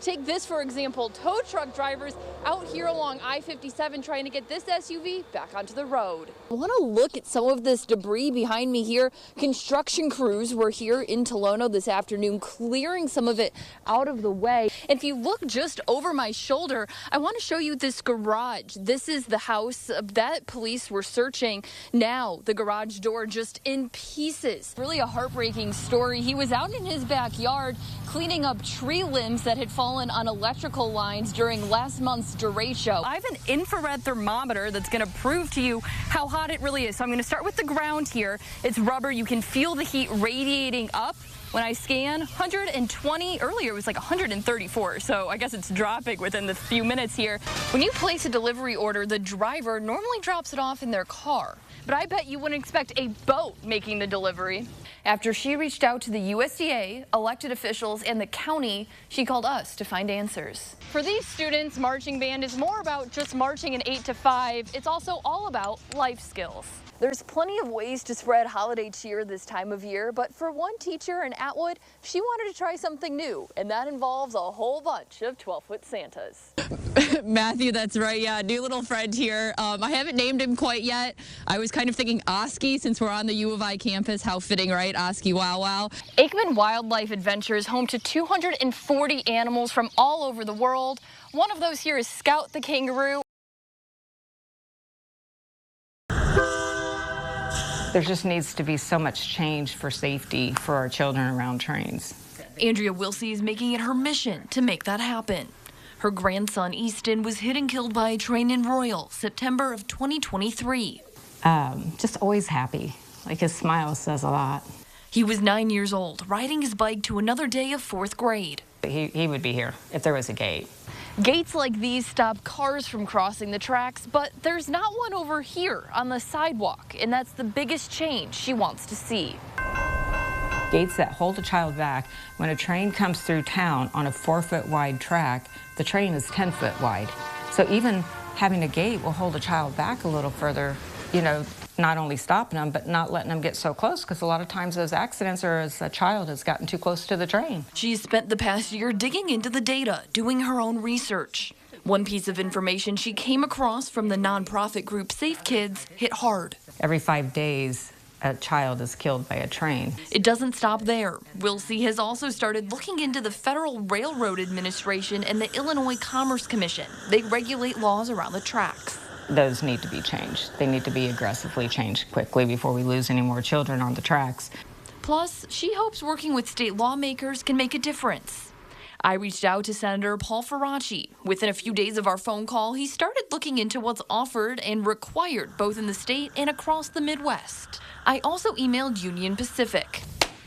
Take this, for example, tow truck drivers out here along I-57 trying to get this SUV back onto the road. I want to look at some of this debris behind me here. Construction crews were here in Tolono this afternoon clearing some of it out of the way. If you look just over my shoulder, I want to show you this garage. This is the house that police were searching. Now the garage door just in pieces. Really a heartbreaking story. He was out in his backyard cleaning up tree limbs that had fallen on electrical lines during last month's derecho. I have an infrared thermometer that's going to prove to you how hot it really is. So I'm going to start with the ground here. It's rubber. You can feel the heat radiating up. When I scan, 120, earlier it was like 134, so I guess it's dropping within the few minutes here. When you place a delivery order, the driver normally drops it off in their car. But I bet you wouldn't expect a boat making the delivery. After she reached out to the USDA, elected officials, and the county, she called us to find answers. For these students, marching band is more about just marching an 8 to 5. It's also all about life skills. There's plenty of ways to spread holiday cheer this time of year, but for one teacher in Atwood, she wanted to try something new, and that involves a whole bunch of 12-foot Santas. Matthew, that's right. Yeah, new little friend here. I haven't named him quite yet. I was kind of thinking Oski, since we're on the U of I campus. How fitting, right? Oski, wow, wow. Aikman Wildlife Adventure is home to 240 animals from all over the world. One of those here is Scout the kangaroo. There just needs to be so much change for safety for our children around trains. Andrea Wilsey is making it her mission to make that happen. Her grandson, Easton, was hit and killed by a train in Royal, September of 2023. Just always happy. Like, his smile says a lot. He was 9 years old, riding his bike to another day of 4th grade. He would be here if there was a gate. Gates like these stop cars from crossing the tracks, but there's not one over here on the sidewalk, and that's the biggest change she wants to see. Gates that hold a child back. When a train comes through town on a 4-foot wide track, the train is 10-foot wide. So even having a gate will hold a child back a little further, you know, not only stopping them, but not letting them get so close, because a lot of times those accidents are as a child has gotten too close to the train. She's spent the past year digging into the data, doing her own research. One piece of information she came across from the nonprofit group Safe Kids hit hard. Every 5 days, a child is killed by a train. It doesn't stop there. Wilsey has also started looking into the Federal Railroad Administration and the Illinois Commerce Commission. They regulate laws around the tracks. Those need to be changed. They need to be aggressively changed quickly before we lose any more children on the tracks. Plus, she hopes working with state lawmakers can make a difference. I reached out to Senator Paul Faraci. Within a few days of our phone call, he started looking into what's offered and required both in the state and across the Midwest. I also emailed Union Pacific.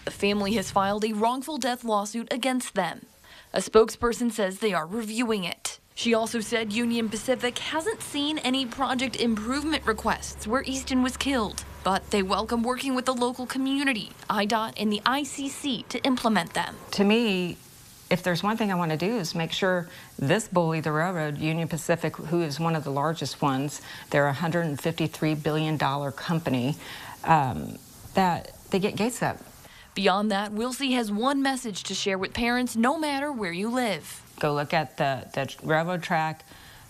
The family has filed a wrongful death lawsuit against them. A spokesperson says they are reviewing it. She also said Union Pacific hasn't seen any project improvement requests where Easton was killed, but they welcome working with the local community, IDOT, and the ICC to implement them. To me, if there's one thing I want to do is make sure this bully, the railroad, Union Pacific, who is one of the largest ones, they're a $153 billion company, that they get gates up. Beyond that, Wilsey has one message to share with parents no matter where you live. Go look at the railroad track,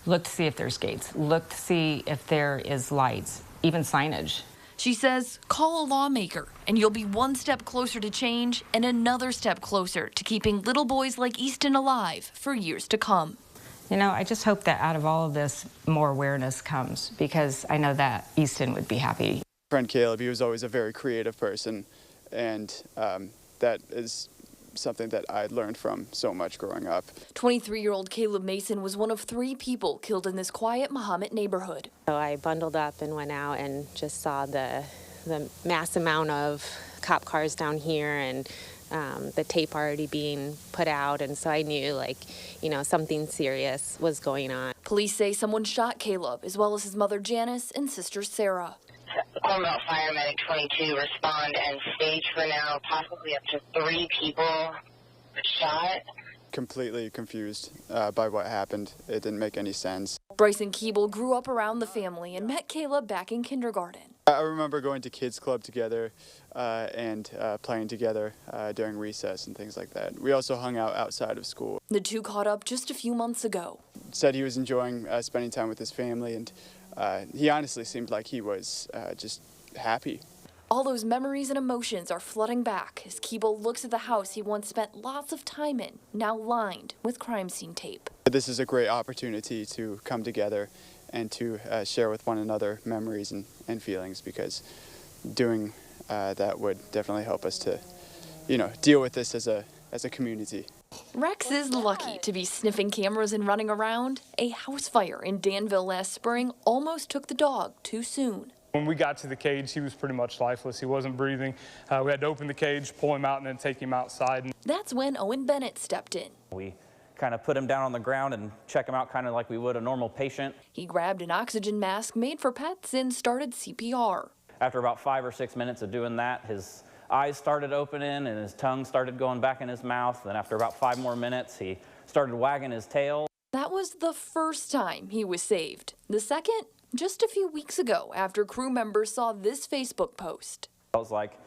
look to see if there's gates, look to see if there is lights, even signage. She says, call a lawmaker, and you'll be one step closer to change and another step closer to keeping little boys like Easton alive for years to come. You know, I just hope that out of all of this, more awareness comes, because I know that Easton would be happy. My friend Caleb, he was always a very creative person, and that is something that I learned from so much growing up. 23-year-old Caleb Mason was one of 3 people killed in this quiet Mahomet neighborhood. So I bundled up and went out and just saw the mass amount of cop cars down here and the tape already being put out, and so I knew, like, you know, something serious was going on. Police say someone shot Caleb, as well as his mother Janice and sister Sarah. Cornwall Fire Medic 22 respond and stage for now, possibly up to 3 people shot. Completely confused by what happened. It didn't make any sense. Bryson Keeble grew up around the family and met Caleb back in kindergarten. I remember going to kids club together and playing together during recess and things like that. We also hung out outside of school. The two caught up just a few months ago. Said he was enjoying spending time with his family, and he honestly seemed like he was just happy. All those memories and emotions are flooding back as Keeble looks at the house he once spent lots of time in, now lined with crime scene tape. This is a great opportunity to come together and to share with one another memories and feelings, because doing that would definitely help us to, deal with this as a community. Rex is lucky to be sniffing cameras and running around. A house fire in Danville last spring almost took the dog too soon. When we got to the cage, he was pretty much lifeless. He wasn't breathing. We had to open the cage, pull him out, and then take him outside. That's when Owen Bennett stepped in. We kind of put him down on the ground and check him out kind of like we would a normal patient. He grabbed an oxygen mask made for pets and started CPR. After about 5 or 6 minutes of doing that, his eyes started opening and his tongue started going back in his mouth. Then after about 5 more minutes, he started wagging his tail. That was the first time he was saved. The second, just a few weeks ago, after crew members saw this Facebook post. I was like,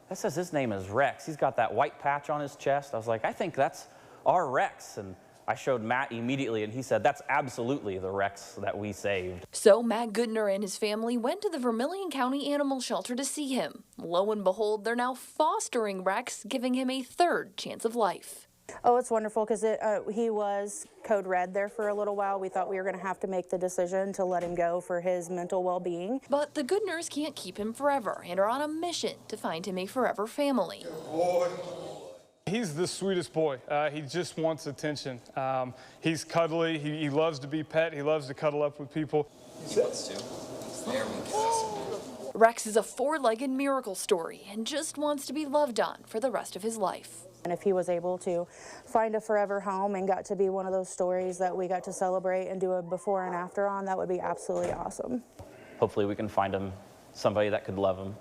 that says his name is Rex. He's got that white patch on his chest. I was like, I think that's our Rex. And I showed Matt immediately, and he said, that's absolutely the Rex that we saved. So Matt Goodner and his family went to the Vermilion County Animal Shelter to see him. Lo and behold, they're now fostering Rex, giving him a third chance of life. Oh, it's wonderful because he was code red there for a little while. We thought we were going to have to make the decision to let him go for his mental well-being. But the Goodners can't keep him forever and are on a mission to find him a forever family. He's the sweetest boy. He just wants attention. He's cuddly. He loves to be pet. He loves to cuddle up with people. He wants to. There we go. Rex is a four-legged miracle story and just wants to be loved on for the rest of his life. And if he was able to find a forever home and got to be one of those stories that we got to celebrate and do a before and after on, that would be absolutely awesome. Hopefully we can find him somebody that could love him.